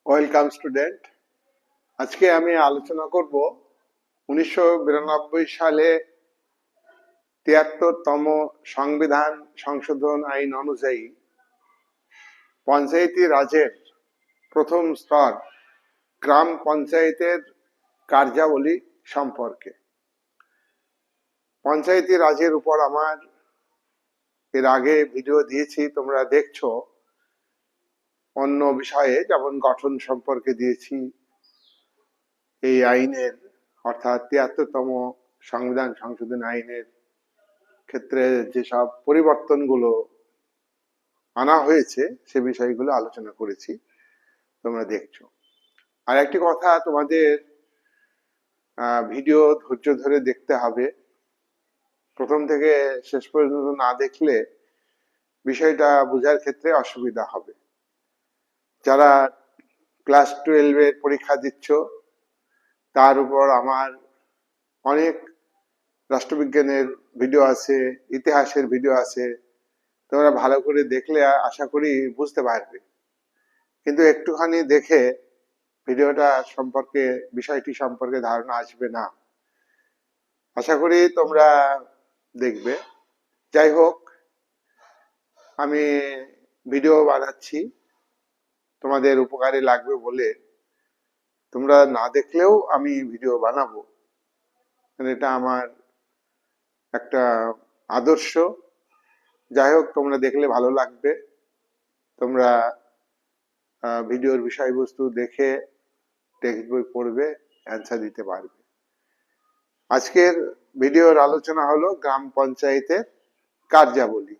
Welcome student. আজকে আমি আলোচনা করব 1992 সালে 73তম সংবিধান সংশোধন আইন অনুযায়ী পঞ্চায়েতি রাজের প্রথম স্তর গ্রাম পঞ্চায়েতের কার্যাবলী সম্পর্কে। পঞ্চায়েতি রাজের উপর আমার এর আগে ভিডিও দিয়েছি, তোমরা দেখছো। অন্য বিষয়ে যেমন গঠন সম্পর্কে দিয়েছি, এই আইনের অর্থাৎ 73তম সংবিধান সংশোধন আইনের ক্ষেত্রে যেসব পরিবর্তনগুলো আনা হয়েছে সে বিষয়গুলো আলোচনা করেছি, তোমরা দেখছো। আর একটি কথা, তোমাদের ভিডিও ধৈর্য ধরে দেখতে হবে। প্রথম থেকে শেষ পর্যন্ত না দেখলে বিষয়টা বোঝার ক্ষেত্রে অসুবিধা হবে। যারা ক্লাস 12-এর পরীক্ষা দিচ্ছ, তার উপর আমার অনেক রাষ্ট্রবিজ্ঞানের ভিডিও আছে, ইতিহাসের ভিডিও আছে, তোমরা ভালো করে দেখলে আশা করি বুঝতে পারবে। কিন্তু একটুখানি দেখে ভিডিওটা সম্পর্কে, বিষয়টি সম্পর্কে ধারণা আসবে না। আশা করি তোমরা দেখবে। যাই হোক, আমি ভিডিও বানাচ্ছি তোমাদের উপকারে লাগবে বলে। তোমরা না দেখলেও আমি ভিডিও বানাবো, এটা আমার একটা আদর্শ। যাই হোক, তোমরা দেখলে ভালো লাগবে। তোমরা ভিডিওর বিষয়বস্তু দেখে টেক্সট বই পড়বে, অ্যান্সার দিতে পারবে। আজকের ভিডিওর আলোচনা হলো গ্রাম পঞ্চায়েতের কার্যাবলী।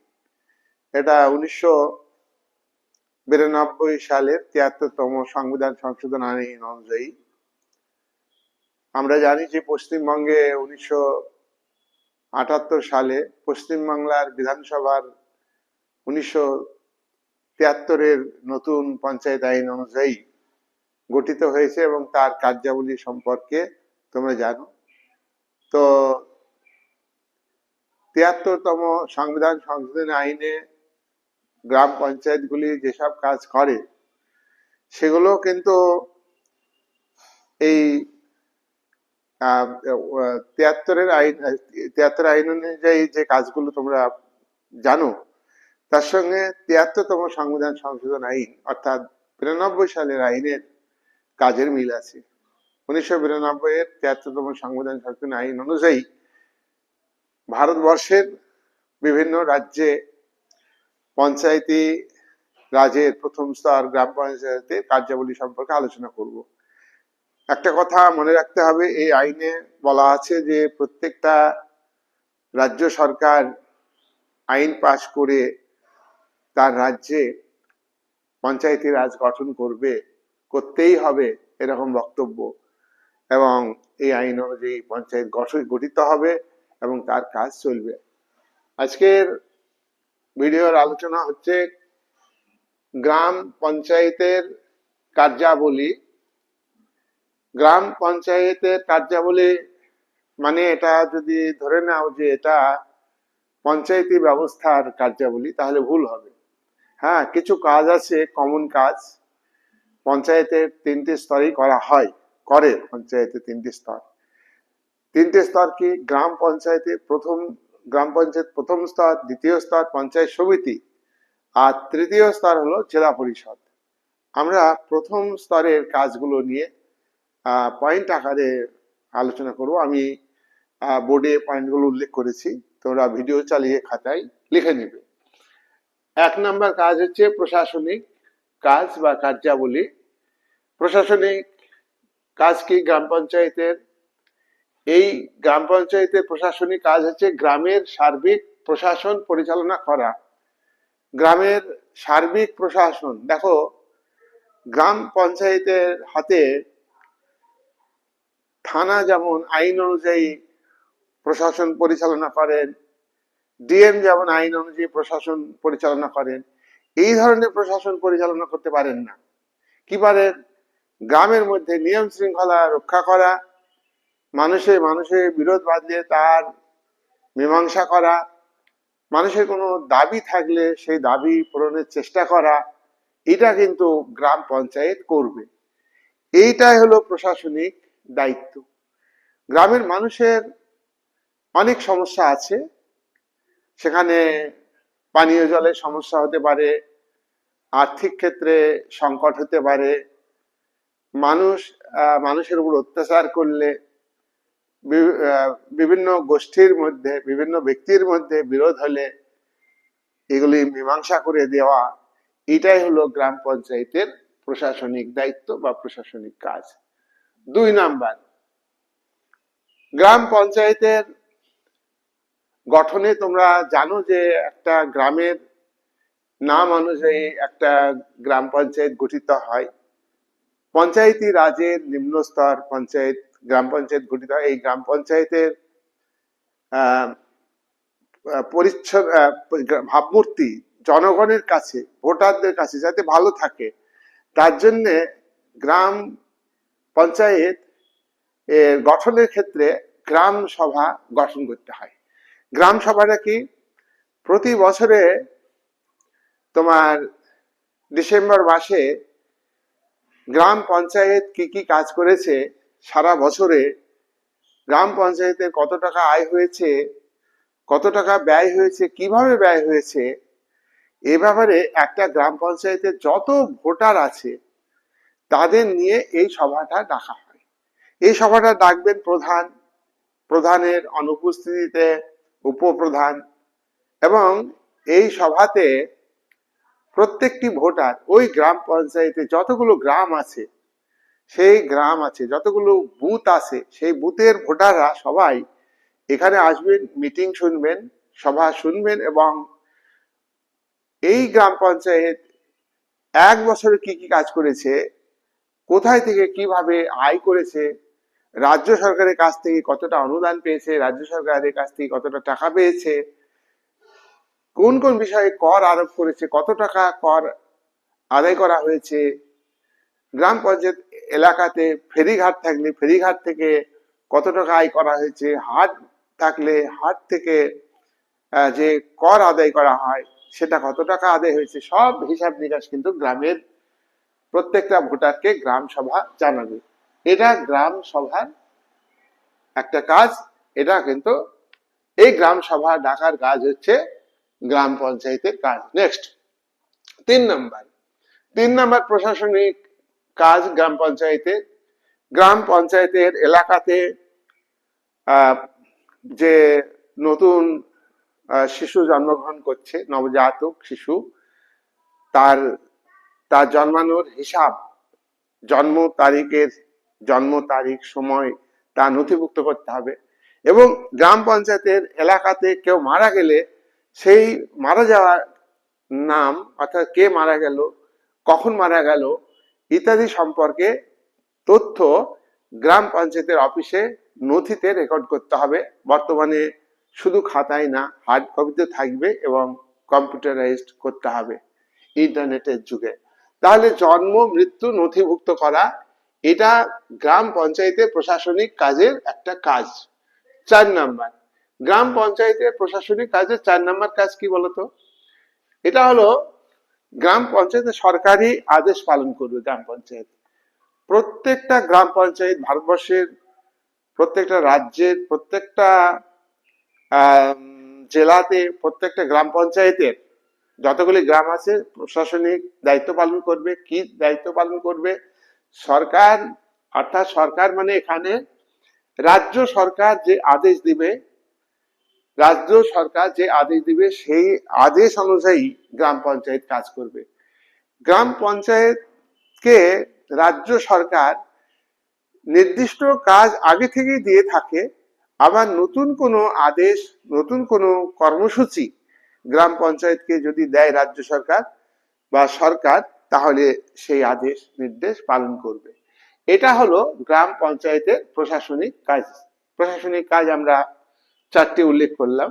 এটা 1992 সালের 73তম সংবিধান সংশোধন আইন অনুযায়ী। আমরা জানি যে পশ্চিমবঙ্গে 1978 সালে পশ্চিমবাংলার বিধানসভার 1973-এর নতুন পঞ্চায়েত আইন অনুযায়ী গঠিত হয়েছে এবং তার কার্যাবলী সম্পর্কে তোমরা জানো। তো 73তম সংবিধান সংশোধন আইনে গ্রাম পঞ্চায়েতগুলি যেসব কাজ করে সেগুলো কিন্তু এই 73 আইন অনুযায়ী যে কাজগুলো তোমরা জানো, তার সঙ্গে 73তম সংবিধান সংশোধন আইন অর্থাৎ 92 সালের আইনের কাজের মিল আছে। 1992-এর 73তম সংবিধান সংশোধন আইন অনুযায়ী ভারতবর্ষের বিভিন্ন রাজ্যে পঞ্চায়েতি রাজের প্রথম স্তর গ্রাম পঞ্চায়েতের কার্যাবলী সম্পর্কে আলোচনা করব। একটা কথা মনে রাখতে হবে, এই আইনে বলা আছে যে প্রত্যেকটা রাজ্য সরকার আইন পাশ করে তার রাজ্যে পঞ্চায়েতি রাজ গঠন করবে, করতেই হবে এরকম বক্তব্য, এবং এই আইন অনুযায়ী পঞ্চায়েত গঠিত হবে এবং তার কাজ চলবে। আজকের ভিডিওর আলোচনা হচ্ছে গ্রাম পঞ্চায়েতের কার্যাবলী। গ্রাম পঞ্চায়েতের কার্যাবলী মানে এটা যদি ধরে নাও যে এটা পঞ্চায়েতি ব্যবস্থার কার্যাবলী, তাহলে ভুল হবে। হ্যাঁ, কিছু কাজ আছে, কমন কাজ পঞ্চায়েতের 3টে স্তরেই করা হয়, করে পঞ্চায়েতের 3টে স্তর। 3টে স্তর কি? গ্রাম পঞ্চায়েত প্রথম স্তর, দ্বিতীয় স্তর পঞ্চায়েত সমিতি, আর তৃতীয় স্তর হলো জেলা পরিষদ। আমরা প্রথম স্তরের কাজগুলো নিয়ে পয়েন্ট আকারে আলোচনা করব। আমি বোর্ডে পয়েন্টগুলো উল্লেখ করেছি, তোমরা ভিডিও চালিয়ে খাতায় লিখে নেবে। 1 নম্বর কাজ হচ্ছে প্রশাসনিক কাজ বা কার্যাবলী। প্রশাসনিক কাজ কি গ্রাম পঞ্চায়েতের? এই গ্রাম পঞ্চায়েতের প্রশাসনিক কাজ হচ্ছে গ্রামের সার্বিক প্রশাসন পরিচালনা করা। গ্রামের সার্বিক প্রশাসন, দেখো, গ্রাম পঞ্চায়েতের হাতে থানা যেমন আইন অনুযায়ী প্রশাসন পরিচালনা করেন, ডিএম যেমন আইন অনুযায়ী প্রশাসন পরিচালনা করেন, এই ধরনের প্রশাসন পরিচালনা করতে পারেন না। কি পারেন? গ্রামের মধ্যে নিয়ম শৃঙ্খলা রক্ষা করা, মানুষের বিরোধ বাঁধলে তার মীমাংসা করা, মানুষের কোনো দাবি থাকলে সেই দাবি পূরণের চেষ্টা করা, এটা কিন্তু গ্রাম পঞ্চায়েত করবে। এইটাই হলো প্রশাসনিক দায়িত্ব। গ্রামের মানুষের অনেক সমস্যা আছে, সেখানে পানীয় জলের সমস্যা হতে পারে, আর্থিক ক্ষেত্রে সংকট হতে পারে, মানুষের উপর অত্যাচার করলে, বিভিন্ন গোষ্ঠীর মধ্যে বিভিন্ন ব্যক্তির মধ্যে বিরোধ হলে এগুলি মীমাংসা করে দেওয়া, এটাই হলো গ্রাম পঞ্চায়েতের প্রশাসনিক দায়িত্ব বা প্রশাসনিক কাজ। 2 নাম্বার, গ্রাম পঞ্চায়েতের গঠনে তোমরা জানো যে একটা গ্রামের নাম অনুযায়ী একটা গ্রাম পঞ্চায়েত গঠিত হয়। পঞ্চায়েতি রাজের নিম্ন স্তর পঞ্চায়েত, গ্রাম পঞ্চায়েত গঠিত হয়। এই গ্রাম পঞ্চায়েতের পরিচ্ছন্ন ভাবমূর্তি জনগণের কাছে, ভোটারদের কাছে যাতে ভালো থাকে, তার জন্যে গ্রাম পঞ্চায়েত এর গঠনের ক্ষেত্রে গ্রাম সভা গঠন করতে হয়। গ্রাম সভাটা কি? প্রতি বছরে তোমার ডিসেম্বর মাসে গ্রাম পঞ্চায়েত কি কি কাজ করেছে, সারা বছরে গ্রাম পঞ্চায়েতের কত টাকা আয় হয়েছে, কত টাকা ব্যয় হয়েছে, কিভাবে ব্যয় হয়েছে, এ ব্যাপারে একটা গ্রাম পঞ্চায়েতের যত ভোটার আছে তাদের নিয়ে এই সভাটা ডাকা হয়। এই সভাটা ডাকবেন প্রধান, প্রধানের অনুপস্থিতিতে উপপ্রধান, এবং এই সভাতে প্রত্যেকটি ভোটার ওই গ্রাম পঞ্চায়েতে যতগুলো গ্রাম আছে, যতগুলো বুথ আছে, সেই বুথের ভোটাররা সবাই এখানে আসবেন, মিটিং শুনবেন, সভা শুনবেন, এবং এই গ্রাম পঞ্চায়েত 1 বছরে কি কি কাজ করেছে, কোথায় থেকে কিভাবে আয় করেছে, রাজ্য সরকারের কাছ থেকে কতটা অনুদান পেয়েছে, রাজ্য সরকারের কাছ থেকে কতটা টাকা পেয়েছে, কোন কোন বিষয়ে কর আরোপ করেছে, কত টাকা কর আদায় করা হয়েছে, গ্রাম পঞ্চায়েত এলাকাতে ফেরিঘাট থাকলে ফেরিঘাট থেকে কত টাকা আয় করা হয়েছে, হাট থাকলে হাট থেকে যে কর আদায় করা হয় সেটা কত টাকা আদায় হয়েছে, সব হিসাব নিকাশ কিন্তু গ্রামের প্রত্যেকটা ভোটারকে গ্রাম সভা জানাবে। এটা গ্রাম সভার একটা কাজ। এটা কিন্তু এই গ্রাম সভা ডাকার কাজ হচ্ছে গ্রাম পঞ্চায়েতের কাজ। নেক্সট 3 নাম্বার প্রশাসনিক কাজ গ্রাম পঞ্চায়েতের। গ্রাম পঞ্চায়েতের এলাকাতে যে নতুন শিশু জন্মগ্রহণ করছে, নবজাতক শিশু, তার জন্মানোর হিসাব, জন্ম তারিখ সময় তা নথিভুক্ত করতে হবে। এবং গ্রাম পঞ্চায়েতের এলাকাতে কেউ মারা গেলে সেই মারা যাওয়ার নাম, অর্থাৎ কে মারা গেল, কখন মারা গেল ইত্যাদি সম্পর্কে তথ্য গ্রাম পঞ্চায়েতের অফিসে নথিতে রেকর্ড করতে হবে। বর্তমানে শুধু খাতায় না, হার্ড কপিতে থাকবে এবং কম্পিউটারাইজড করতে হবে ইন্টারনেটের যুগে। তাহলে জন্ম মৃত্যু নথিভুক্ত করা, এটা গ্রাম পঞ্চায়েতের প্রশাসনিক কাজের একটা কাজ। 4 নাম্বার, গ্রাম পঞ্চায়েতের প্রশাসনিক কাজের 4 নাম্বার কাজ কি বলতো? এটা হলো গ্রাম পঞ্চায়েতে সরকারি আদেশ পালন করবে। গ্রাম পঞ্চায়েত, প্রত্যেকটা গ্রাম পঞ্চায়েত ভারতবর্ষের প্রত্যেকটা রাজ্যের প্রত্যেকটা জেলাতে প্রত্যেকটা গ্রাম পঞ্চায়েতের যতগুলি গ্রাম আছে প্রশাসনিক দায়িত্ব পালন করবে। কি দায়িত্ব পালন করবে? সরকার, অর্থাৎ সরকার মানে এখানে রাজ্য সরকার যে আদেশ দিবে, সেই আদেশ অনুযায়ী গ্রাম পঞ্চায়েত কাজ করবে। গ্রাম পঞ্চায়েতকে রাজ্য সরকার নির্দিষ্ট কাজ আগে থেকেই দিয়ে থাকে, আবার নতুন কোনো আদেশ, নতুন কোনো কর্মসূচি গ্রাম পঞ্চায়েতকে যদি দেয় রাজ্য সরকার বা সরকার, তাহলে সেই আদেশ নির্দেশ পালন করবে। এটা হলো গ্রাম পঞ্চায়েতের প্রশাসনিক কাজ। প্রশাসনিক কাজ আমরা 4টি উল্লেখ করলাম,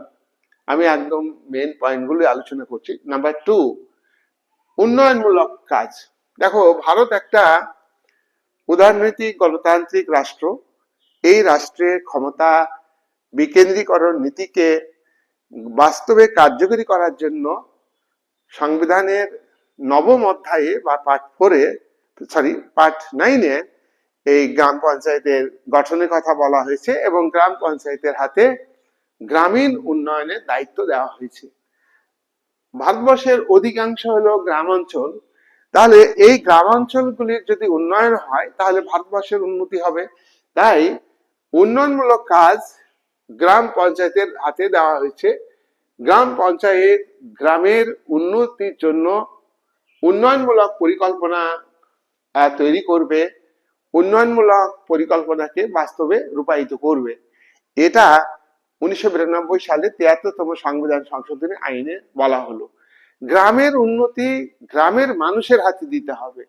আমি একদম মেন পয়েন্টগুলো আলোচনা করছি। নাম্বার 2, উন্নয়নমূলক কাজ। দেখো, ভারত একটা উদারনৈতিক গণতান্ত্রিক রাষ্ট্র। এই রাষ্ট্রের ক্ষমতা বিকেন্দ্রীকরণ নীতিকে বাস্তবে কার্যকরী করার জন্য সংবিধানের 9ম অধ্যায়ে বা পার্ট 9-এ এই গ্রাম পঞ্চায়েতের গঠনের কথা বলা হয়েছে এবং গ্রাম পঞ্চায়েতের হাতে গ্রামীণ উন্নয়নের দায়িত্ব দেওয়া হয়েছে। ভারতবর্ষের অধিকাংশ হলো গ্রামাঞ্চল, তাহলে এই গ্রামাঞ্চলগুলির যদি উন্নয়ন হয় তাহলে ভারতবর্ষের উন্নতি হবে। তাই উন্নয়নমূলক কাজ গ্রাম পঞ্চায়েতের হাতে দেওয়া হয়েছে। গ্রাম পঞ্চায়েত গ্রামের উন্নতির জন্য উন্নয়নমূলক পরিকল্পনা তৈরি করবে, উন্নয়নমূলক পরিকল্পনাকে বাস্তবে রূপায়িত করবে। এটা 1992 সালে 73তম সংবিধান সংশোধনী আইনে বলা হলো। গ্রামের উন্নতি গ্রামের মানুষের হাতে দিতে হবে।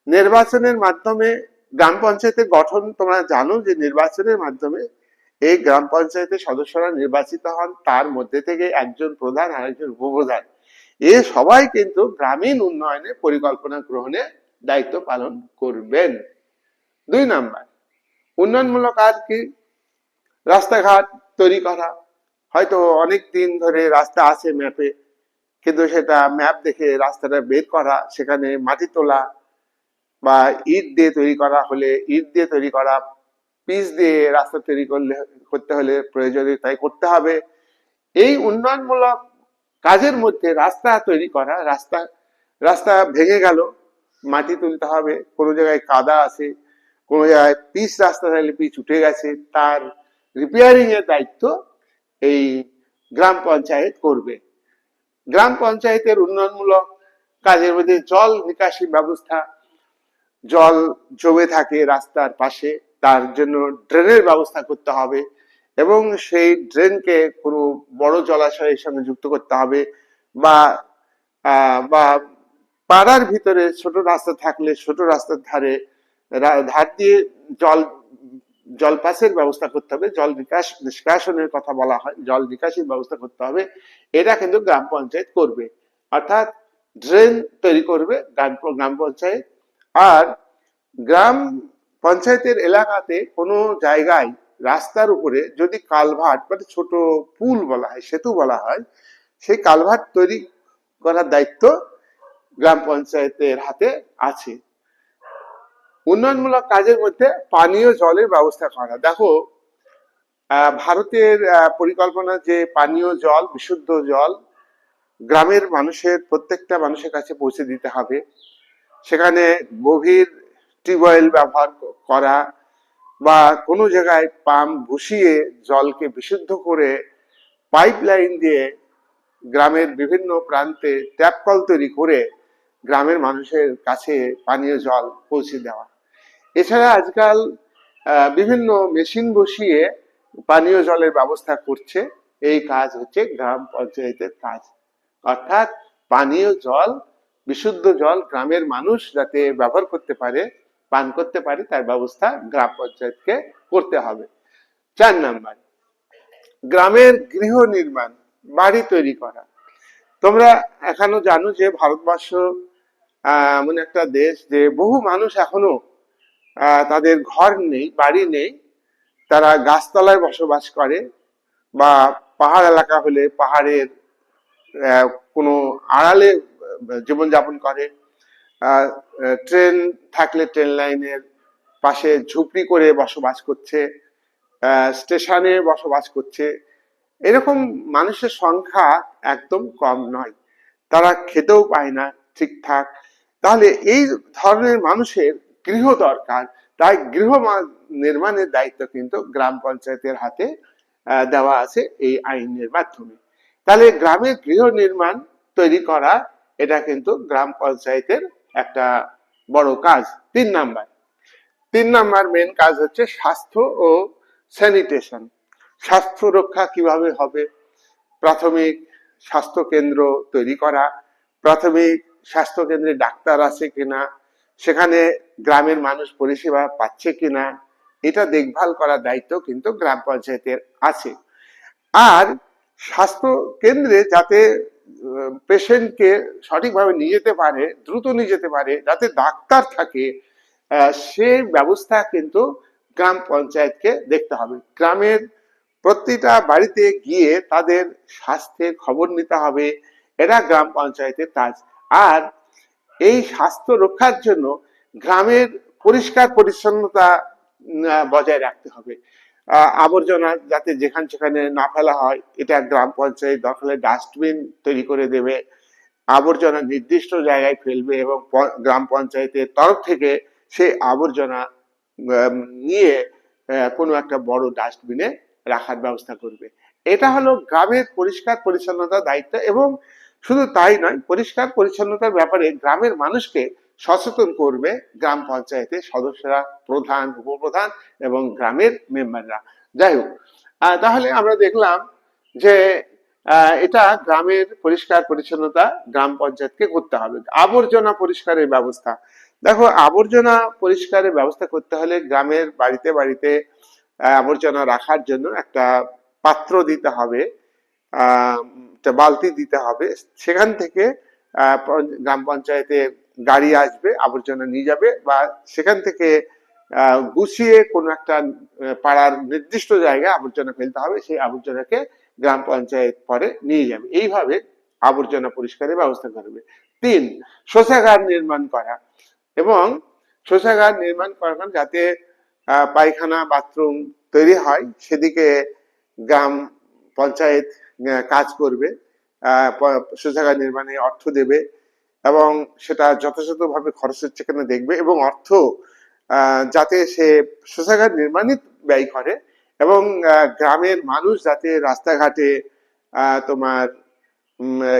নির্বাচনের মাধ্যমে গ্রাম পঞ্চায়েতের গঠন তোমরা জানো যে নির্বাচনের মাধ্যমে এই গ্রাম পঞ্চায়েতের সদস্যরা নির্বাচিত হন, তার মধ্যে থেকে একজন প্রধান আর একজন উপপ্রধান। এ সবাই কিন্তু গ্রামীণ উন্নয়নের পরিকল্পনা গ্রহণে দায়িত্ব পালন করবেন। 2 নাম্বার, উন্নয়নমূলক কাজ কি? রাস্তাঘাট তৈরি করা। হয়তো অনেক দিন ধরে রাস্তা আছে ম্যাপে, কিন্তু সেটা ম্যাপ দেখে রাস্তাটা বের করা, সেখানে মাটি তোলা বা ইট দিয়ে তৈরি করা হলে ইট দিয়ে তৈরি করা, পিচ দিয়ে রাস্তা তৈরি করতে হলে প্রয়োজনীয় তাই করতে হবে। এই উন্নয়নমূলক কাজের মধ্যে রাস্তা তৈরি করা, রাস্তা ভেঙে গেল, মাটি তুলতে হবে, কোনো জায়গায় কাদা আছে, কোনো জায়গায় পিচ রাস্তা থাকলে পিচ উঠে গেছে, তার রিপেয়ারিং এর দায়িত্ব এই গ্রাম পঞ্চায়েত করবে। গ্রাম পঞ্চায়েতের উন্নয়নমূলক কাজের মধ্যে জল নিকাশি ব্যবস্থা, জল জমে থাকে রাস্তার পাশে, তার জন্য ড্রেনের ব্যবস্থা করতে হবে এবং সেই ড্রেনকে কোনো বড় জলাশয়ের সঙ্গে যুক্ত করতে হবে, বা বা পাড়ার ভিতরে ছোট রাস্তা থাকলে ছোট রাস্তার ধার দিয়ে জল পাসের ব্যবস্থা করতে হবে, জল নিষ্কাশনের কথা বলা হয়, জল নিকাশির ব্যবস্থা করতে হবে। এটা কিন্তু গ্রাম পঞ্চায়েত করবে, অর্থাৎ ড্রেন তৈরি করবে গ্রাম পঞ্চায়েত। আর গ্রাম পঞ্চায়েতের এলাকাতে কোনো জায়গায় রাস্তার উপরে যদি কালভার্ট মানে ছোট পুল বলা হয়, সেতু বলা হয়, সেই কালভার্ট তৈরি করার দায়িত্ব গ্রাম পঞ্চায়েতের হাতে আছে। উন্নয়নমূলক কাজের মধ্যে পানীয় জলের ব্যবস্থা করা। দেখো, ভারতের পরিকল্পনা যে পানীয় জল, বিশুদ্ধ জল গ্রামের প্রত্যেকটা মানুষের কাছে পৌঁছে দিতে হবে। সেখানে গভীর টিউবওয়েল ব্যবহার করা বা কোনো জায়গায় পাম্প বসিয়ে জলকে বিশুদ্ধ করে পাইপ লাইন দিয়ে গ্রামের বিভিন্ন প্রান্তে ট্যাপ কল তৈরি করে গ্রামের মানুষের কাছে পানীয় জল পৌঁছে দেওয়া। এছাড়া আজকাল বিভিন্ন মেশিন বসিয়ে পানীয় জলের ব্যবস্থা করছে। এই কাজ হচ্ছে গ্রাম পঞ্চায়েতের কাজ, অর্থাৎ পানীয় জল, বিশুদ্ধ জল গ্রামের মানুষ যাতে ব্যবহার করতে পারে, পান করতে পারে, তার ব্যবস্থা গ্রাম পঞ্চায়েতকে করতে হবে। 4 নাম্বার, গ্রামের গৃহ নির্মাণ, বাড়ি তৈরি করা। তোমরা এখনো জানো যে ভারতবর্ষ এমন একটা দেশ যে বহু মানুষ এখনো তাদের ঘর নেই, বাড়ি নেই, তারা গাছতলায় বসবাস করে বা পাহাড় এলাকা হলে পাহাড়ের কোনো আড়ালে জীবনযাপন করে, ট্রেন থাকলে ট্রেন লাইনের পাশে ঝুপড়ি করে বসবাস করছে, স্টেশনে বসবাস করছে। এরকম মানুষের সংখ্যা একদম কম নয়, তারা খেতেও পায় না ঠিকঠাক। তাহলে এই ধরনের মানুষের গৃহ দরকার, তাই গৃহ নির্মাণের দায়িত্ব কিন্তু গ্রাম পঞ্চায়েতের হাতে দেওয়া আছে এই আইনের মাধ্যমে। তাহলে গ্রামের গৃহ নির্মাণ তৈরি করা, এটা কিন্তু গ্রাম পঞ্চায়েতের একটা বড় কাজ। 3 নাম্বার মেন কাজ হচ্ছে স্বাস্থ্য ও স্যানিটেশন। স্বাস্থ্য রক্ষা কিভাবে হবে? প্রাথমিক স্বাস্থ্য কেন্দ্র তৈরি করা, প্রাথমিক স্বাস্থ্য কেন্দ্রে ডাক্তার আছে কিনা, সেখানে গ্রামের মানুষ পরিষেবা পাচ্ছে কিনা, এটা দেখভাল করার দায়িত্ব কিন্তু গ্রাম পঞ্চায়েতের আছে। আর স্বাস্থ্য কেন্দ্রে যাতে পেশেন্টকে সঠিকভাবে নিয়ে যেতে পারে, দ্রুত নিয়ে যেতে পারে, যাতে ডাক্তার থাকে, সে ব্যবস্থা কিন্তু গ্রাম পঞ্চায়েতকে দেখতে হবে। গ্রামের প্রতিটা বাড়িতে গিয়ে তাদের স্বাস্থ্যের খবর নিতে হবে, এটা গ্রাম পঞ্চায়েতের কাজ। আর এই স্বাস্থ্য রক্ষার জন্য গ্রামের পরিষ্কার পরিচ্ছন্নতা বজায় রাখতে হবে। আবর্জনা যাতে যেখানে সেখানে না ফেলা হয়, এটা গ্রাম পঞ্চায়েত দরকার হলে ডাস্টবিন তৈরি করে দেবে, আবর্জনা নির্দিষ্ট জায়গায় ফেলবে এবং গ্রাম পঞ্চায়েতের তরফ থেকে সেই আবর্জনা নিয়ে কোনো একটা বড় ডাস্টবিনে রাখার ব্যবস্থা করবে। এটা হলো গ্রামের পরিষ্কার পরিচ্ছন্নতার দায়িত্ব। এবং শুধু তাই নয়, পরিষ্কার পরিচ্ছন্নতার ব্যাপারে গ্রামের মানুষকে সচেতন করবে গ্রাম পঞ্চায়েতের সদস্যরা, প্রধান, উপপ্রধান এবং গ্রামের মেম্বাররা। যাই হোক, তাহলে আমরা দেখলাম যে এটা গ্রামের পরিষ্কার পরিচ্ছন্নতা গ্রাম পঞ্চায়েতকে করতে হবে। আবর্জনা পরিষ্কারের ব্যবস্থা, দেখো আবর্জনা পরিষ্কারের ব্যবস্থা করতে হলে গ্রামের বাড়িতে বাড়িতে আবর্জনা রাখার জন্য একটা পাত্র দিতে হবে, একটা বালতি দিতে হবে। সেখান থেকে গ্রাম পঞ্চায়েতের গাড়ি আসবে, আবর্জনা নিয়ে যাবে, বা সেখান থেকে গুছিয়ে কোনো একটা পাড়ার নির্দিষ্ট জায়গায় আবর্জনা ফেলতে হবে, সেই আবর্জনাকে গ্রাম পঞ্চায়েত পরে নিয়ে যাবে। এইভাবে আবর্জনা পরিষ্কারের ব্যবস্থা করবে। 3, শৌচাগার নির্মাণ করা, এবং শৌচাগার নির্মাণ করা যাতে পায়খানা বাথরুম তৈরি হয়, সেদিকে গ্রাম পঞ্চায়েত কাজ করবে, শৌচাগার নির্মাণে অর্থ দেবে এবং সেটা যথাযথভাবে খরচ হচ্ছে কিনা দেখবে, এবং অর্থ যাতে সে শৌচাগার নির্মাণে ব্যয় করে, এবং গ্রামের মানুষ যাতে রাস্তাঘাটে তোমার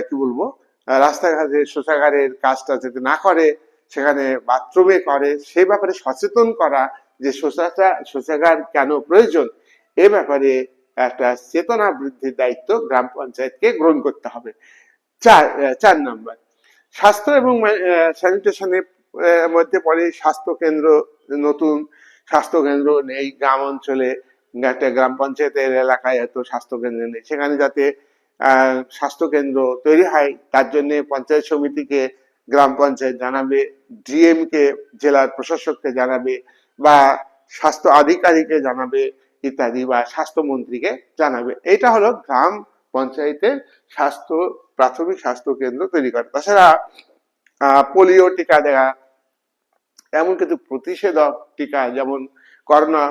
কি বলবো, রাস্তাঘাটে শৌচাগারের কাজটা যাতে না করে, সেখানে বাথরুমে করে, সেই ব্যাপারে সচেতন করা, যে শৌচাগার কেন প্রয়োজন, এ ব্যাপারে একটা চেতনা বৃদ্ধির দায়িত্ব গ্রাম পঞ্চায়েতকে গ্রহণ করতে হবে। 4 নম্বর, স্বাস্থ্য এবং স্যানিটেশনের মধ্যে পড়ে স্বাস্থ্য কেন্দ্র। নতুন স্বাস্থ্য কেন্দ্র নেই গ্রাম অঞ্চলে, একটা গ্রাম পঞ্চায়েতের এলাকায় এত স্বাস্থ্য কেন্দ্র নেই, সেখানে যাতে স্বাস্থ্য কেন্দ্র তৈরি হয় তার জন্য পঞ্চায়েত সমিতিকে গ্রাম পঞ্চায়েত জানাবে, ডিএম কে জেলার প্রশাসককে জানাবে, বা স্বাস্থ্য আধিকারিককে জানাবে ইত্যাদি, বা স্বাস্থ্যমন্ত্রীকে জানাবে। এটা হলো গ্রাম পঞ্চায়েতের স্বাস্থ্য, প্রাথমিক স্বাস্থ্য কেন্দ্র তৈরি করা। তাছাড়া পোলিও টিকা দেওয়া, এমন কিছু প্রতিষেধক টিকা, যেমন করোনা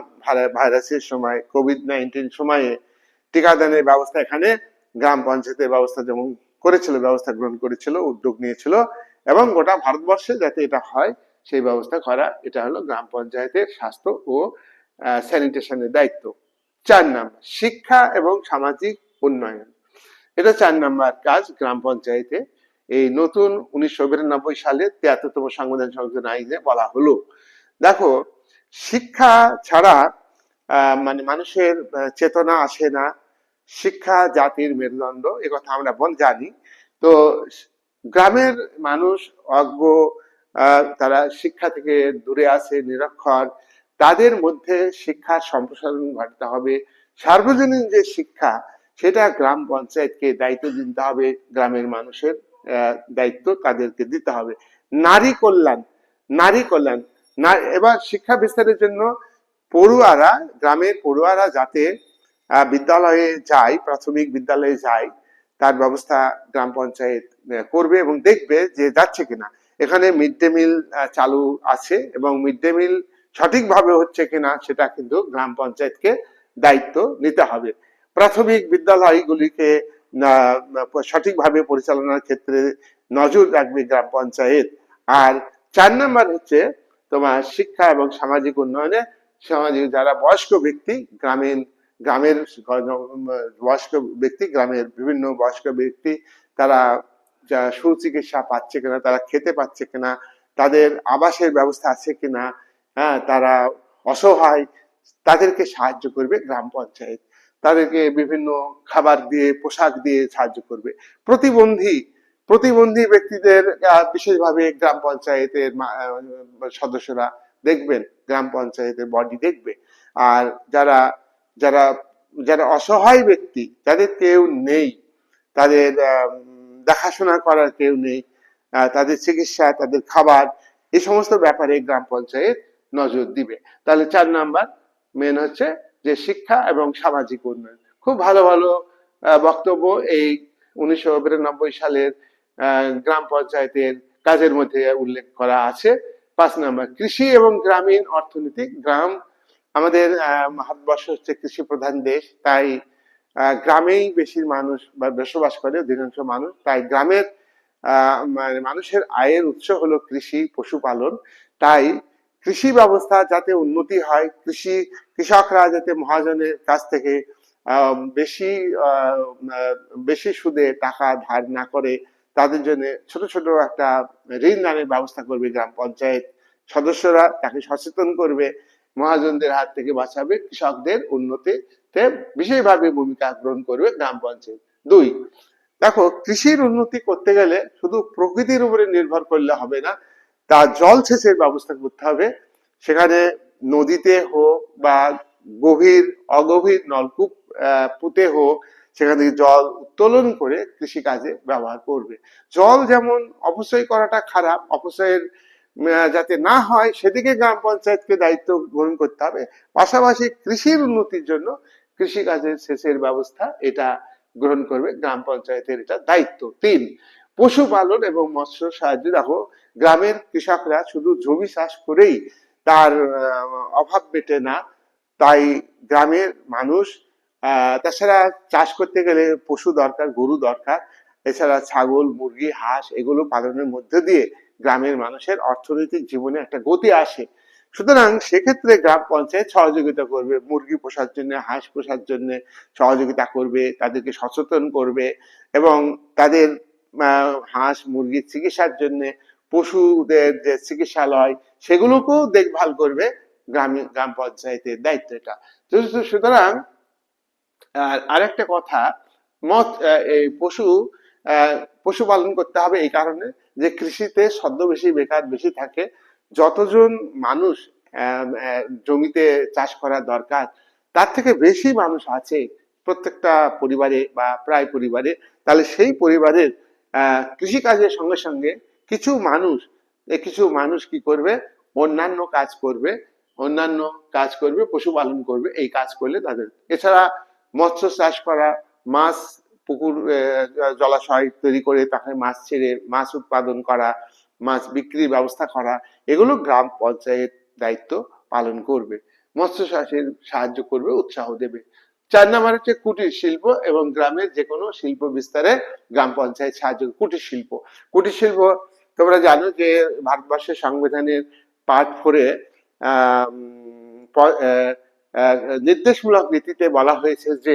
ভাইরাসের সময়, কোভিড-19 সময়ে টিকাদানের ব্যবস্থা এখানে গ্রাম পঞ্চায়েতের ব্যবস্থা যেমন করেছিল, ব্যবস্থা গ্রহণ করেছিল, উদ্যোগ নিয়েছিল, এবং গোটা ভারতবর্ষে যাতে এটা হয় সেই ব্যবস্থা করা, এটা হলো গ্রাম পঞ্চায়েতের স্বাস্থ্য ও স্যানিটেশনের দায়িত্ব। 4 নম্বর, শিক্ষা এবং সামাজিক উন্নয়ন, এটা 4 নম্বর কাজ গ্রাম পঞ্চায়েতে। এই নতুন 1992 সালে 73তম সংবিধান সংশোধন আইনে বলা হলো। দেখো, শিক্ষা ছাড়া মানে মানুষের চেতনা আসে না, শিক্ষা জাতির মেরুদণ্ড, এ কথা আমরা জানি। তো গ্রামের মানুষ অজ্ঞ, তারা শিক্ষা থেকে দূরে আছে, নিরক্ষর, তাদের মধ্যে শিক্ষার সম্প্রসারণ ঘটাতে হবে। সার্বজনীন যে শিক্ষা, সেটা গ্রাম পঞ্চায়েতকে দায়িত্ব দিতে হবে, গ্রামের মানুষের দায়িত্ব তাদেরকে দিতে হবে। নারী কল্যাণ, নারী কল্যাণ, এবার শিক্ষা বিস্তারের জন্য পড়ুয়ারা, গ্রামের পড়ুয়ারা যাতে বিদ্যালয়ে যায়, প্রাথমিক বিদ্যালয়ে যায়, তার ব্যবস্থা গ্রাম পঞ্চায়েত করবে এবং দেখবে যে যাচ্ছে কিনা। এখানে মিড ডে মিল চালু আছে, এবং মিড ডে মিল সঠিকভাবে হচ্ছে কিনা সেটা কিন্তু গ্রাম পঞ্চায়েতকে দায়িত্ব নিতে হবে। প্রাথমিক বিদ্যালয়গুলিকে সঠিকভাবে পরিচালনার ক্ষেত্রে নজর রাখবে গ্রাম পঞ্চায়েত। আর 4 নম্বর হচ্ছে তোমার শিক্ষা এবং সামাজিক উন্নয়নে, সামাজিক যারা বয়স্ক ব্যক্তি, গ্রামের বয়স্ক ব্যক্তি, গ্রামের বিভিন্ন বয়স্ক ব্যক্তি, তারা যা সুচিকিৎসা পাচ্ছে কিনা, তারা খেতে পাচ্ছে কিনা, তাদের আবাসের ব্যবস্থা আছে কিনা, হ্যাঁ, তারা অসহায়, তাদেরকে সাহায্য করবে গ্রাম পঞ্চায়েত, তাদেরকে বিভিন্ন খাবার দিয়ে, পোশাক দিয়ে সাহায্য করবে। প্রতিবন্ধী ব্যক্তিদের বিশেষভাবে গ্রাম পঞ্চায়েতের সদস্যরা দেখবেন, গ্রাম পঞ্চায়েতের বডি দেখবে। আর যারা যারা যারা অসহায় ব্যক্তি, যাদের কেউ নেই, তাদের দেখাশোনা করার কেউ নেই, তাদের চিকিৎসা, তাদের খাবার, এই সমস্ত ব্যাপারে গ্রাম পঞ্চায়েত নজর দিবে। তাহলে 4 নাম্বার মেন হচ্ছে যে শিক্ষা এবং সামাজিক উন্নয়ন। খুব ভালো ভালো বক্তব্য এই 1992 সালের গ্রাম পঞ্চায়েতের কাজের মধ্যে উল্লেখ করা আছে। 5 নম্বর, কৃষি এবং গ্রামীণ অর্থনীতি। গ্রাম, আমাদের ভারতবর্ষ হচ্ছে কৃষি প্রধান দেশ, তাই গ্রামেই বেশি মানুষ বা বসবাস করে, অধিকাংশ মানুষ। তাই গ্রামের মানে মানুষের আয়ের উৎস হলো কৃষি, পশুপালন। তাই কৃষি ব্যবস্থা যাতে উন্নতি হয়, কৃষকরা যাতে মহাজনের কাছ থেকে বেশি বেশি সুদে টাকা ধার না করে, তাদের জন্য ছোট ছোট একটা ঋণ দানের ব্যবস্থা করবে গ্রাম পঞ্চায়েত সদস্যরা, তাকে সচেতন করবে, মহাজনদের হাত থেকে বাঁচাবে, কৃষকদের উন্নতিতে বিশেষভাবে ভূমিকা গ্রহণ করবে গ্রাম পঞ্চায়েত। 2, দেখো, কৃষির উন্নতি করতে গেলে শুধু প্রকৃতির উপরে নির্ভর করলে হবে না, তা জল সেচের ব্যবস্থা করতে হবে। সেখানে নদীতে হোক বা অগভীর নলকূপ পুঁতে হোক, সেখান থেকে জল উত্তোলন করে কৃষি কাজে ব্যবহার করবে। জল যেমন অপচয় করাটা খারাপ, অপচয়ের যাতে না হয় সেদিকে গ্রাম পঞ্চায়েতকে দায়িত্ব গ্রহণ করতে হবে। পাশাপাশি কৃষির উন্নতির জন্য কৃষি কাজের সেচের ব্যবস্থা এটা গ্রহণ করবে গ্রাম পঞ্চায়েতের, এটা দায়িত্ব। 3, পশুপালন এবং মৎস্য সাহায্য। দেখো, গ্রামের কৃষকরা শুধু জমি চাষ করেই তার অভাব মেটে না, তাই গ্রামের মানুষ তাছাড়া চাষ করতে গেলে পশু দরকার, গরু দরকার, এছাড়া ছাগল, মুরগি, হাঁস এগুলো পালনের মধ্যে দিয়ে গ্রামের মানুষের অর্থনৈতিক জীবনে একটা গতি আসে। সুতরাং সেক্ষেত্রে গ্রাম পঞ্চায়েত সহযোগিতা করবে, মুরগি পোষার জন্য, হাঁস পোষার জন্য সহযোগিতা করবে, তাদেরকে সচেতন করবে এবং তাদের হাঁস মুরগির চিকিৎসার জন্য পশুদের যে চিকিৎসালয় সেগুলোকেও দেখভাল করবে গ্রাম পঞ্চায়েতের দায়িত্ব এটা। সুতরাং আরেকটা কথা, এই পশুপালন করতে হবে এই কারণে যে কৃষিতে ছদ্মবেশী বেকার বেশি থাকে। যতজন মানুষ জমিতে চাষ করা দরকার তার থেকে বেশি মানুষ আছে প্রত্যেকটা পরিবারে বা প্রায় পরিবারে, তাহলে সেই পরিবারের কৃষিকাজের সঙ্গে সঙ্গে কিছু মানুষ কি করবে, অন্যান্য কাজ করবে, পশুপালন করবে। এই কাজ করলে তাদের, এছাড়া মৎস্য চাষ করা, মাছ পুকুর জলাশয় তৈরি করে তাকে মাছ ছেড়ে মাছ উৎপাদন করা, মাছ বিক্রির ব্যবস্থা করা, এগুলো গ্রাম পঞ্চায়েত দায়িত্ব পালন করবে, মৎস্য চাষের সাহায্য করবে, উৎসাহ দেবে। 4 নম্বর হচ্ছে কুটির শিল্প এবং গ্রামের যে কোনো শিল্প বিস্তারে গ্রাম পঞ্চায়েত সাহায্য। কুটির শিল্প তোমরা জানো যে ভারতবর্ষের সংবিধানের পার্ট 4-এ নির্দেশমূলক নীতিতে বলা হয়েছে যে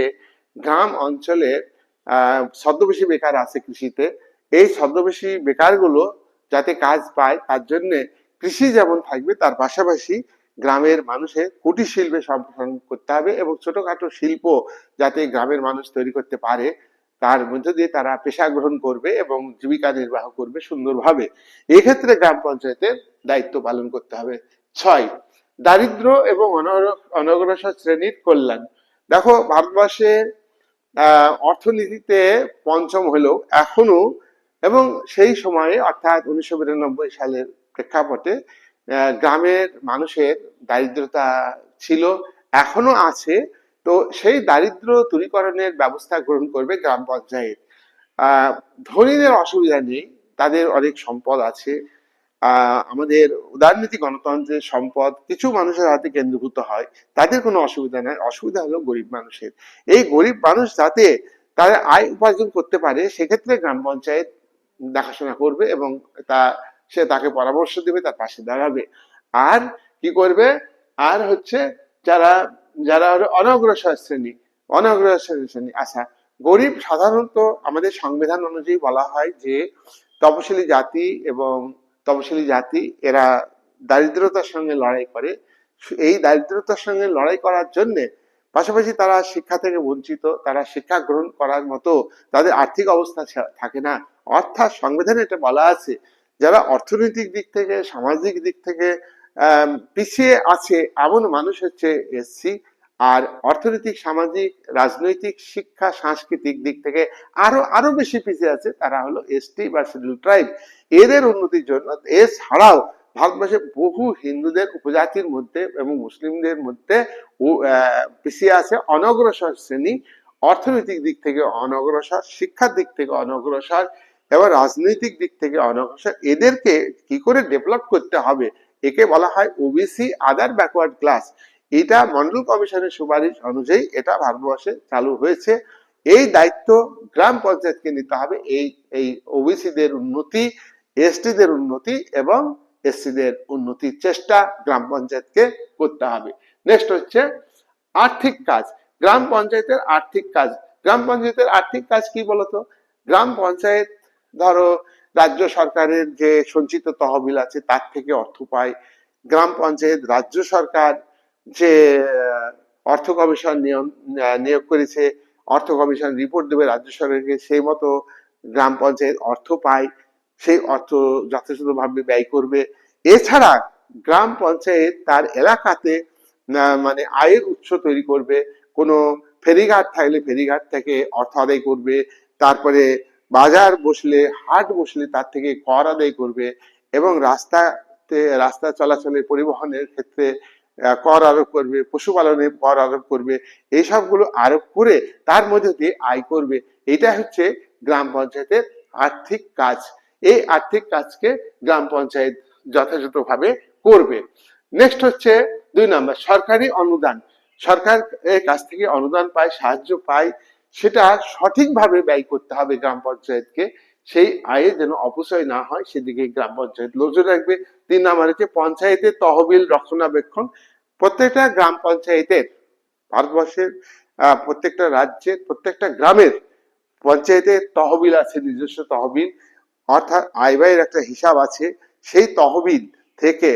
গ্রাম অঞ্চলে ছদ্মবেশী বেকার আছে কৃষিতে, এই ছদ্মবেশী বেকারগুলো যাতে কাজ পায় তার জন্য কৃষি যেমন থাকবে তার পাশাপাশি গ্রামের মানুষের কুটির শিল্পে সম্প্রসারণ করতে হবে এবং ছোটখাটো শিল্প যাতে গ্রামের মানুষ তৈরি করতে পারে, তার মধ্যে দিয়ে তারা পেশা গ্রহণ করবে এবং জীবিকা নির্বাহ করবে সুন্দরভাবে। এক্ষেত্রে গ্রাম পঞ্চায়েতের দায়িত্ব পালন করতে হবে। 6, দারিদ্র এবং অনগ্রসর শ্রেণীর কল্যাণ। দেখো, ভারতবর্ষে অর্থনীতিতে পঞ্চম হলেও এখনো, এবং সেই সময়ে অর্থাৎ 1992 সালের প্রেক্ষাপটে গ্রামের মানুষের দারিদ্রতা ছিল, এখনো আছে। তো সেই দারিদ্র দূরীকরণের ব্যবস্থা গ্রহণ করবে গ্রাম পঞ্চায়েত। ধনীদের অসুবিধা নেই, তাদের অনেক সম্পদ আছে। আমাদের উদারনীতি গণতন্ত্রের সম্পদ কিছু মানুষের হাতে কেন্দ্রীভূত হয়, তাদের কোনো অসুবিধা নাই। অসুবিধা হলো গরিব মানুষের। এই গরিব মানুষ যাতে তাদের আয় উপার্জন করতে পারে সেক্ষেত্রে গ্রাম পঞ্চায়েত দেখাশোনা করবে এবং সে তাকে পরামর্শ দেবে, তার পাশে দাঁড়াবে। আর কি করবে, আর হচ্ছে যারা যারা অনগ্রসর শ্রেণী, আচ্ছা, গরিব সাধারণত আমাদের সংবিধান অনুযায়ী বলা হয় যে তপশিলি জাতি এরা দারিদ্রতার সঙ্গে লড়াই করে। এই দারিদ্রতার সঙ্গে লড়াই করার জন্য পাশাপাশি তারা শিক্ষা থেকে বঞ্চিত, তারা শিক্ষা গ্রহণ করার মতো তাদের আর্থিক অবস্থা থাকে না। অর্থাৎ সংবিধানে এটা বলা আছে যারা অর্থনৈতিক দিক থেকে, সামাজিক দিক থেকে পিছিয়ে আছে এমন মানুষ হচ্ছে এসসি, আর অর্থনৈতিক, সামাজিক, রাজনৈতিক, শিক্ষা, সাংস্কৃতিক দিক থেকে আরো বেশি পিছিয়ে আছে তারা হলো এসটি বা শিডিউল ট্রাইব। এদের উন্নতির জন্য, এছাড়াও ভারতবর্ষে বহু হিন্দুদের উপজাতির মধ্যে এবং মুসলিমদের মধ্যে পিছিয়ে আছে অনগ্রসর শ্রেণী, অর্থনৈতিক দিক থেকে অনগ্রসর, শিক্ষার দিক থেকে অনগ্রসর এবং রাজনৈতিক দিক থেকে অনগ্রসর। এদেরকে কি করে ডেভেলপ করতে হবে একে বলা হয় ওবিসি আদার ব্যাকওয়ার্ড ক্লাস। এটা মন্ডল কমিশনের সুপারিশ অনুযায়ী এটা ভারতবর্ষে চালু হয়েছে। এই দায়িত্ব গ্রাম পঞ্চায়েতকে নিতে হবে, এই ওবিসিদের উন্নতি, এসটিদের উন্নতি এবং এসসিদের উন্নতির চেষ্টা গ্রাম পঞ্চায়েতকে করতে হবে। নেক্সট হচ্ছে আর্থিক কাজ। গ্রাম পঞ্চায়েতের আর্থিক কাজ, গ্রাম পঞ্চায়েতের আর্থিক কাজ কি বলতো? গ্রাম পঞ্চায়েত ধরো রাজ্য সরকারের যে সঞ্চিত তহবিল আছে তার থেকে অর্থ পায়। গ্রাম পঞ্চায়েত রাজ্য সরকার যে অর্থ কমিশন নিয়োগ করেছে, অর্থ কমিশন রিপোর্ট দেবে রাজ্য সরকারকে, সেই মতো গ্রাম পঞ্চায়েত অর্থ পায়, সেই অর্থ যথাযথভাবে ব্যয় করবে। এছাড়া গ্রাম পঞ্চায়েত তার এলাকাতে মানে আয়ের উৎস তৈরি করবে। কোনো ফেরিঘাট থাকলে ফেরিঘাট থেকে অর্থ আদায় করবে, তারপরে বাজার বসলে, হাট বসলে তার থেকে কর আদায় করবে, এবং রাস্তা চলাচলের পরিবহনের ক্ষেত্রে কর আরোপ করবে, পশুপালনে কর আরোপ করবে। এই সবগুলো আরোপ করে তার মধ্যে দিয়ে আয় করবে। এটা হচ্ছে গ্রাম পঞ্চায়েতের আর্থিক কাজ। এই আর্থিক কাজকে গ্রাম পঞ্চায়েত যথাযথভাবে করবে। নেক্সট হচ্ছে 2 নম্বর, সরকারি অনুদান। সরকারের কাছ থেকে অনুদান পায়, সাহায্য পায়, সেটা সঠিকভাবে ব্যয় করতে হবে গ্রাম পঞ্চায়েতকে। সেই আয়ে যেন অপচয় না হয় সেদিকে গ্রাম পঞ্চায়েত নজর রাখবে। 3 নম্বর হচ্ছে পঞ্চায়েতের তহবিল রক্ষণাবেক্ষণ। প্রত্যেকটা গ্রাম পঞ্চায়েতের, ভারতবর্ষের প্রত্যেকটা রাজ্যের প্রত্যেকটা গ্রামের পঞ্চায়েতের তহবিল আছে, নিজস্ব তহবিল, অর্থাৎ আয় ব্যয়ের একটা হিসাব আছে। সেই তহবিল থেকে,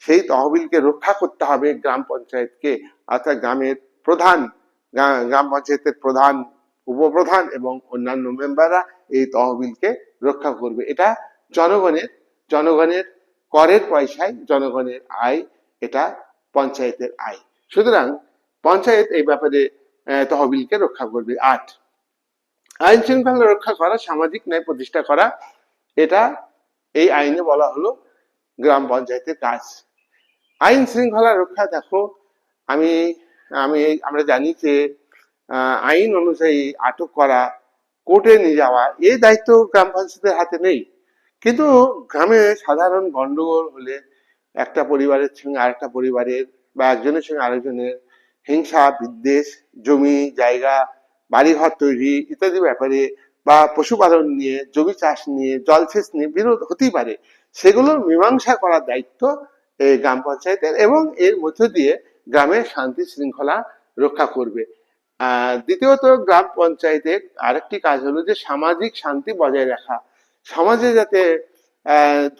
সেই তহবিলকে রক্ষা করতে হবে গ্রাম পঞ্চায়েতকে, অর্থাৎ গ্রামের প্রধান, গ্রাম পঞ্চায়েতের প্রধান, উপপ্রধান এবং অন্যান্য মেম্বাররা এই তহবিলকে রক্ষা করবে। এটা জনগণের করের পয়সায় জনগণের আয়, এটা পঞ্চায়েতের আয়। সুতরাং পঞ্চায়েত এই ব্যাপারে তহবিলকে রক্ষা করবে। 8, আইন শৃঙ্খলা রক্ষা করা, সামাজিক ন্যায় প্রতিষ্ঠা করা, এটা এই আইনে বলা হলো গ্রাম পঞ্চায়েতের কাজ। আইন শৃঙ্খলা রক্ষা, দেখো আমি আমি আমরা জানি যে আইন অনুযায়ী আটক করা, কোর্টে নিয়ে যাওয়া, এই দায়িত্ব গ্রাম পঞ্চায়েতের হাতে নেই। কিন্তু গ্রামে সাধারণ গন্ডগোল হলে, একটা পরিবারের সঙ্গে আরেকটা পরিবারের বা একজনের সঙ্গে আরেকজনের হিংসা বিদ্বেষ, জমি জায়গা, বাড়িঘর তৈরি ইত্যাদি ব্যাপারে, বা পশুপালন নিয়ে, জমি চাষ নিয়ে, জলসেচ নিয়ে বিরোধ হতেই পারে। সেগুলোর মীমাংসা করার দায়িত্ব এই গ্রাম পঞ্চায়েতের, এবং এর মধ্য দিয়ে গ্রামের শান্তি শৃঙ্খলা রক্ষা করবে। দ্বিতীয়ত, গ্রাম পঞ্চায়েতের আরেকটি কাজ হলো যে সামাজিক শান্তি বজায় রাখা। সমাজে যাতে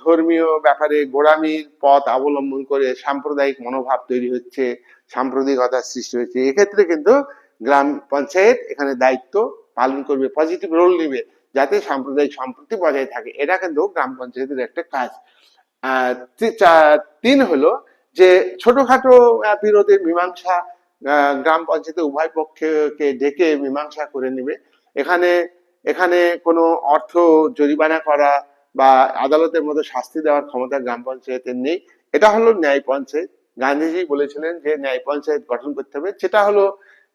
ধর্মীয় ব্যাপারে গোঁড়ামির পথ অবলম্বন করে সাম্প্রদায়িক মনোভাব তৈরি হচ্ছে, সাম্প্রদায়িকতার সৃষ্টি হচ্ছে, এক্ষেত্রে কিন্তু গ্রাম পঞ্চায়েত এখানে দায়িত্ব পালন করবে, পজিটিভ রোল নেবে, যাতে সাম্প্রদায়িক সম্প্রীতি বজায় থাকে। এটা কিন্তু গ্রাম পঞ্চায়েতের একটা কাজ। 3 হলো যে ছোটখাটো বিরোধের মীমাংসা, গ্রাম পঞ্চায়েতে উভয় পক্ষকে ডেকে মীমাংসা করে নেবে। এখানে এখানে কোনো অর্থ জরিমানা করা বা আদালতের মতো শাস্তি দেওয়ার ক্ষমতা গ্রাম পঞ্চায়েতের নেই। এটা হলো ন্যায় পঞ্চায়েত। গান্ধীজি বলেছিলেন যে ন্যায় পঞ্চায়েত গঠন করতে হবে। সেটা হলো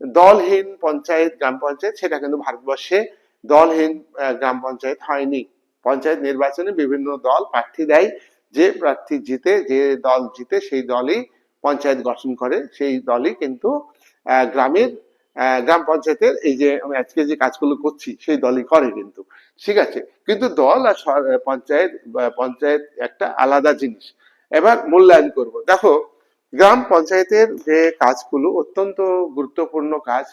দলহীন পঞ্চায়েত, গ্রাম পঞ্চায়েত। সেটা কিন্তু ভারতবর্ষে দলহীন গ্রাম পঞ্চায়েত হয়নি। পঞ্চায়েত নির্বাচনে বিভিন্ন দল প্রার্থী দেয়, যে প্রার্থী জিতে, যে দল জিতে সেই দলই পঞ্চায়েত গঠন করে, সেই দলই কিন্তু গ্রাম পঞ্চায়েতের এই যে আমি আজকে যে কাজগুলো করছি সেই দলই করে কিন্তু। ঠিক আছে, কিন্তু দল আর পঞ্চায়েত একটা আলাদা জিনিস। এবার মূল্যায়ন করব। দেখো গ্রাম পঞ্চায়েতের যে কাজগুলো অত্যন্ত গুরুত্বপূর্ণ কাজ।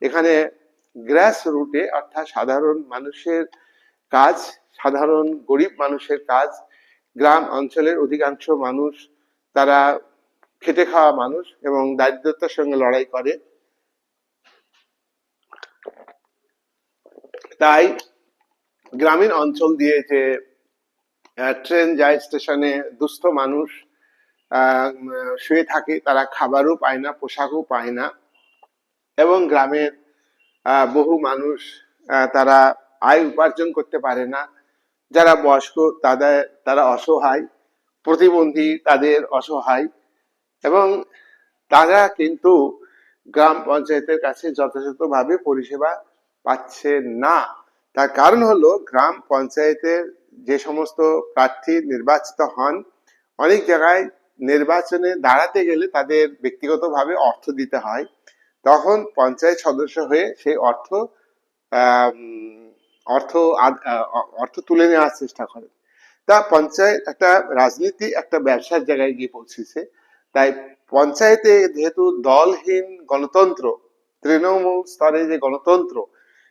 এখানে গ্রাস রুটে, অর্থাৎ সাধারণ মানুষের কাজ, সাধারণ গরিব মানুষের কাজ। গ্রাম অঞ্চলের অধিকাংশ মানুষ তারা খেটে খাওয়া মানুষ এবং দারিদ্রতার সঙ্গে লড়াই করে। তাই গ্রামীণ অঞ্চল দিয়ে যে ট্রেন যায় স্টেশনে, দুস্থ মানুষ শুয়ে থাকে, তারা খাবারও পায় না, পোশাকও পায় না, এবং গ্রামের বহু মানুষ তারা আয় উপার্জন করতে পারে না। যারা বয়স্ক তারা অসহায়, প্রতিবন্ধী তাদের অসহায়, এবং তারা কিন্তু গ্রাম পঞ্চায়েতের কাছে যথাযথভাবে পরিষেবা পাচ্ছে না। তার কারণ হলো গ্রাম পঞ্চায়েতের যে সমস্ত প্রার্থী নির্বাচিত হন, অনেক জায়গায় নির্বাচনে দাঁড়াতে গেলে তাদের ব্যক্তিগতভাবে অর্থ দিতে হয়, তখন পঞ্চায়েত সদস্য হয়ে সেই অর্থ আম, অর্থ অর্থ তুলে নেওয়ার চেষ্টা করেন। তা পঞ্চায়েত একটা রাজনীতি একটা ব্যবসার জায়গায় গিয়ে পৌঁছেছে। তাই পঞ্চায়েতে যেহেতু দলহীন গণতন্ত্র, তৃণমূল স্তরে যে গণতন্ত্র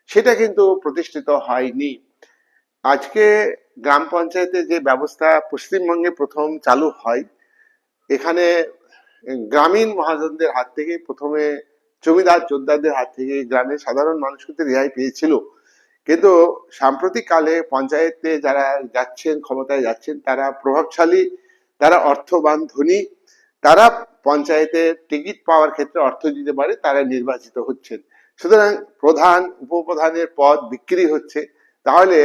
সেটা কিন্তু প্রতিষ্ঠিত হয়নি। আজকে গ্রাম পঞ্চায়েতে যে ব্যবস্থা পশ্চিমবঙ্গে প্রথম চালু হয়, এখানে গ্রামীণ মহাজনদের হাত থেকে প্রথমে, জমিদার জোরদারদের হাত থেকে গ্রামের সাধারণ মানুষ কিন্তু রেহাই পেয়েছিল। কিন্তু সাম্প্রতিক কালে পঞ্চায়েতে যারা যাচ্ছেন, ক্ষমতায় যাচ্ছেন, তারা প্রভাবশালী, তারা অর্থবান, ধনী, তারা পঞ্চায়েতের টিকিট পাওয়ার ক্ষেত্রে অর্থ দিতে পারে, তারা নির্বাচিত হচ্ছেন। সুতরাং প্রধান উপপ্রধানের পদ বিক্রি হচ্ছে। তাহলে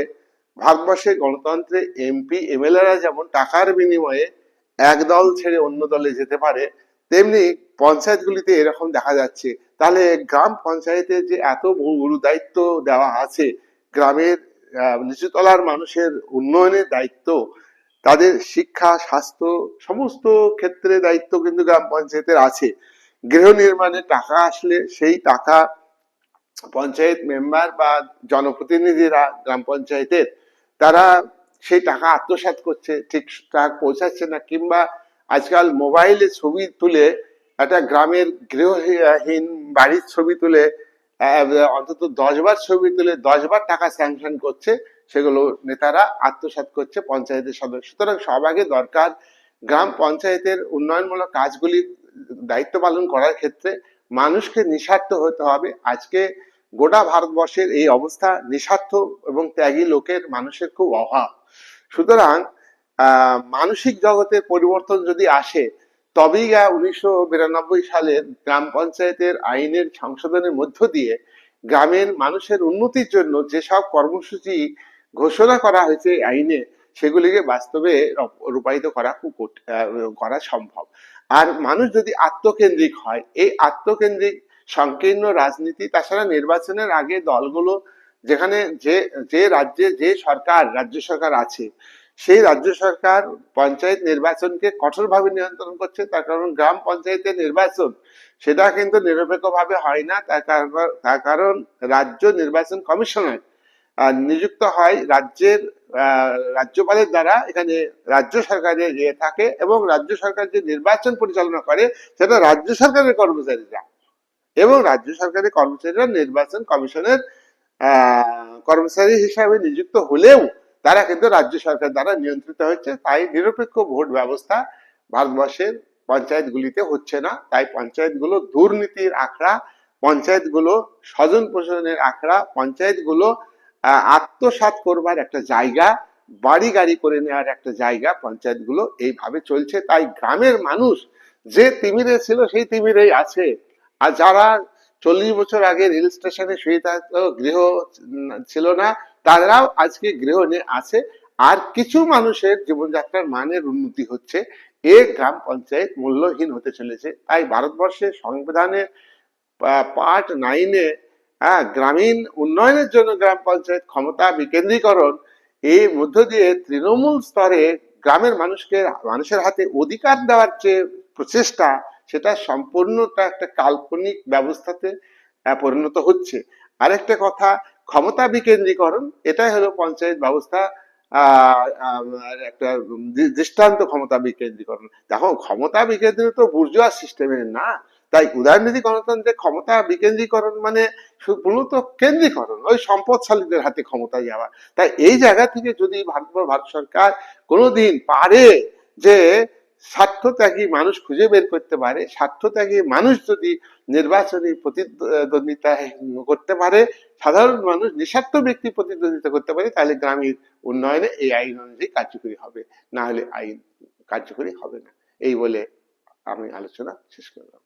ভারতবর্ষের গণতন্ত্রে এমপি এমএলএরা যেমন টাকার বিনিময়ে এক দল ছেড়ে অন্য দলে যেতে পারে, তেমনি পঞ্চায়েতগুলিতে এরকম দেখা যাচ্ছে। তাহলে গ্রাম পঞ্চায়েতের যে এত গুরু দায়িত্ব দেওয়া আছে, গ্রামের নিচুতলার মানুষের উন্নয়নের দায়িত্ব, তাদের শিক্ষা, স্বাস্থ্য, সমস্ত ক্ষেত্রে দায়িত্ব কিন্তু গ্রাম পঞ্চায়েতের আছে। গৃহ নির্মাণে টাকা আসলে সেই টাকা পঞ্চায়েত মেম্বার বা জনপ্রতিনিধিরা গ্রাম পঞ্চায়েতের, তারা সেই টাকা আত্মসাৎ করছে, ঠিকঠাক পৌঁছাচ্ছে না, কিংবা আজকাল মোবাইলে ছবি তুলে একটা গ্রামের গৃহহীন বাড়ির ছবি তুলে অন্তত 10 বার ছবি তুলে 10 বার টাকা স্যাংশন করছে, সেগুলো নেতারা আত্মসাৎ করছে পঞ্চায়েতের সদস্য। সুতরাং সব আগে দরকার গ্রাম পঞ্চায়েতের উন্নয়নমূলক কাজগুলি দায়িত্ব পালন করার ক্ষেত্রে মানুষকে নিঃস্বার্থ হতে হবে। আজকে গোটা ভারতবর্ষের এই অবস্থা, নিঃস্বার্থ এবং ত্যাগী লোকের মানুষের খুব অভাব। সুতরাং মানসিক জগতের পরিবর্তন যদি আসে, তবেই 1992 সালের গ্রাম পঞ্চায়েতের আইনের সংশোধনের মধ্য দিয়ে গ্রামের মানুষের উন্নতির জন্য যেসব কর্মসূচি ঘোষণা করা হয়েছে আইনে, সেগুলিকে বাস্তবে রূপায়িত করা করা সম্ভব। আর মানুষ যদি আত্মকেন্দ্রিক হয়, এই আত্মকেন্দ্রিক সংকীর্ণ রাজনীতি, তাছাড়া নির্বাচনের আগে দলগুলো যেখানে যে যে রাজ্যে যে সরকার, রাজ্য সরকার আছে, সেই রাজ্য সরকার পঞ্চায়েত নির্বাচনকে কঠোরভাবে নিয়ন্ত্রণ করছে। তার কারণ গ্রাম পঞ্চায়েতের নির্বাচন সেটা কিন্তু নিরপেক্ষভাবে হয় না। তার কারণ রাজ্য নির্বাচন কমিশনার নিযুক্ত হয় রাজ্যের রাজ্যপালের দ্বারা। এখানে রাজ্য সরকারের ইয়ে থাকে এবং রাজ্য সরকার যে নির্বাচন পরিচালনা করে সেটা রাজ্য সরকারের কর্মচারীরা, এবং রাজ্য সরকারের কর্মচারীরা নির্বাচন কমিশনের কর্মচারী হিসাবে নিযুক্ত হলেও তারা কিন্তু রাজ্য সরকার দ্বারা নিয়ন্ত্রিত হচ্ছে। তাই নিরপেক্ষ ভোট ব্যবস্থা ভারতবর্ষের পঞ্চায়েতগুলিতে হচ্ছে না। তাই পঞ্চায়েতগুলো দুর্নীতির আখড়া, পঞ্চায়েতগুলো স্বজন পোষণের আখড়া, পঞ্চায়েতগুলো আত্মসাৎ করবার একটা জায়গা, বাড়ি গাড়ি করে নেওয়ার একটা জায়গা পঞ্চায়েতগুলো এইভাবে চলছে। তাই গ্রামের মানুষ যে তিমিরে ছিল সেই তিমিরেই আছে। আর যারা 40 বছর আগে রেল স্টেশনে শুয়ে থাকতো, গৃহ ছিল না, তারাও আজকে গৃহ নিয়ে আছে। আর কিছু মানুষের জীবনযাত্রার মানের উন্নতি হচ্ছে। এ গ্রাম পঞ্চায়েত মূল্যহীন হতে চলেছে। তাই ভারতবর্ষের সংবিধানের পার্ট 9-এ গ্রামীণ উন্নয়নের জন্য গ্রাম পঞ্চায়েত ক্ষমতা বিকেন্দ্রীকরণ, এর মধ্য দিয়ে তৃণমূল স্তরে গ্রামের মানুষের হাতে অধিকার দেওয়ার যে প্রচেষ্টা, সেটা সম্পূর্ণটা একটা কাল্পনিক ব্যবস্থাতে পরিণত হচ্ছে। আরেকটা কথা, ক্ষমতা বিকেন্দ্রীকরণ, এটাই হলো পঞ্চায়েত ব্যবস্থা একটা দৃষ্টান্ত। ক্ষমতা বিকেন্দ্রীকরণ, দেখো ক্ষমতা বিকেন্দ্রীকরণ তো বুর্জোয়া সিস্টেমের না। তাই উদারনীতি গণতন্ত্রে ক্ষমতা বিকেন্দ্রীকরণ মানে মূলত কেন্দ্রীকরণ, ওই সম্পদশালীদের হাতে ক্ষমতা যাওয়া। তাই এই জায়গা থেকে যদি ভারত সরকার কোনোদিন পারে যে স্বার্থত্যাগী মানুষ খুঁজে বের করতে পারে, স্বার্থত্যাগী মানুষ যদি নির্বাচনী প্রতিদ্বন্দ্বিতা করতে পারে, সাধারণ মানুষ নিঃস্বার্থ ব্যক্তি প্রতিদ্বন্দ্বিতা করতে পারে, তাহলে গ্রামের উন্নয়নে এই আইন অনুযায়ী কার্যকরী হবে, না হলে আইন কার্যকরী হবে না। এই বলে আমি আলোচনা শেষ করলাম।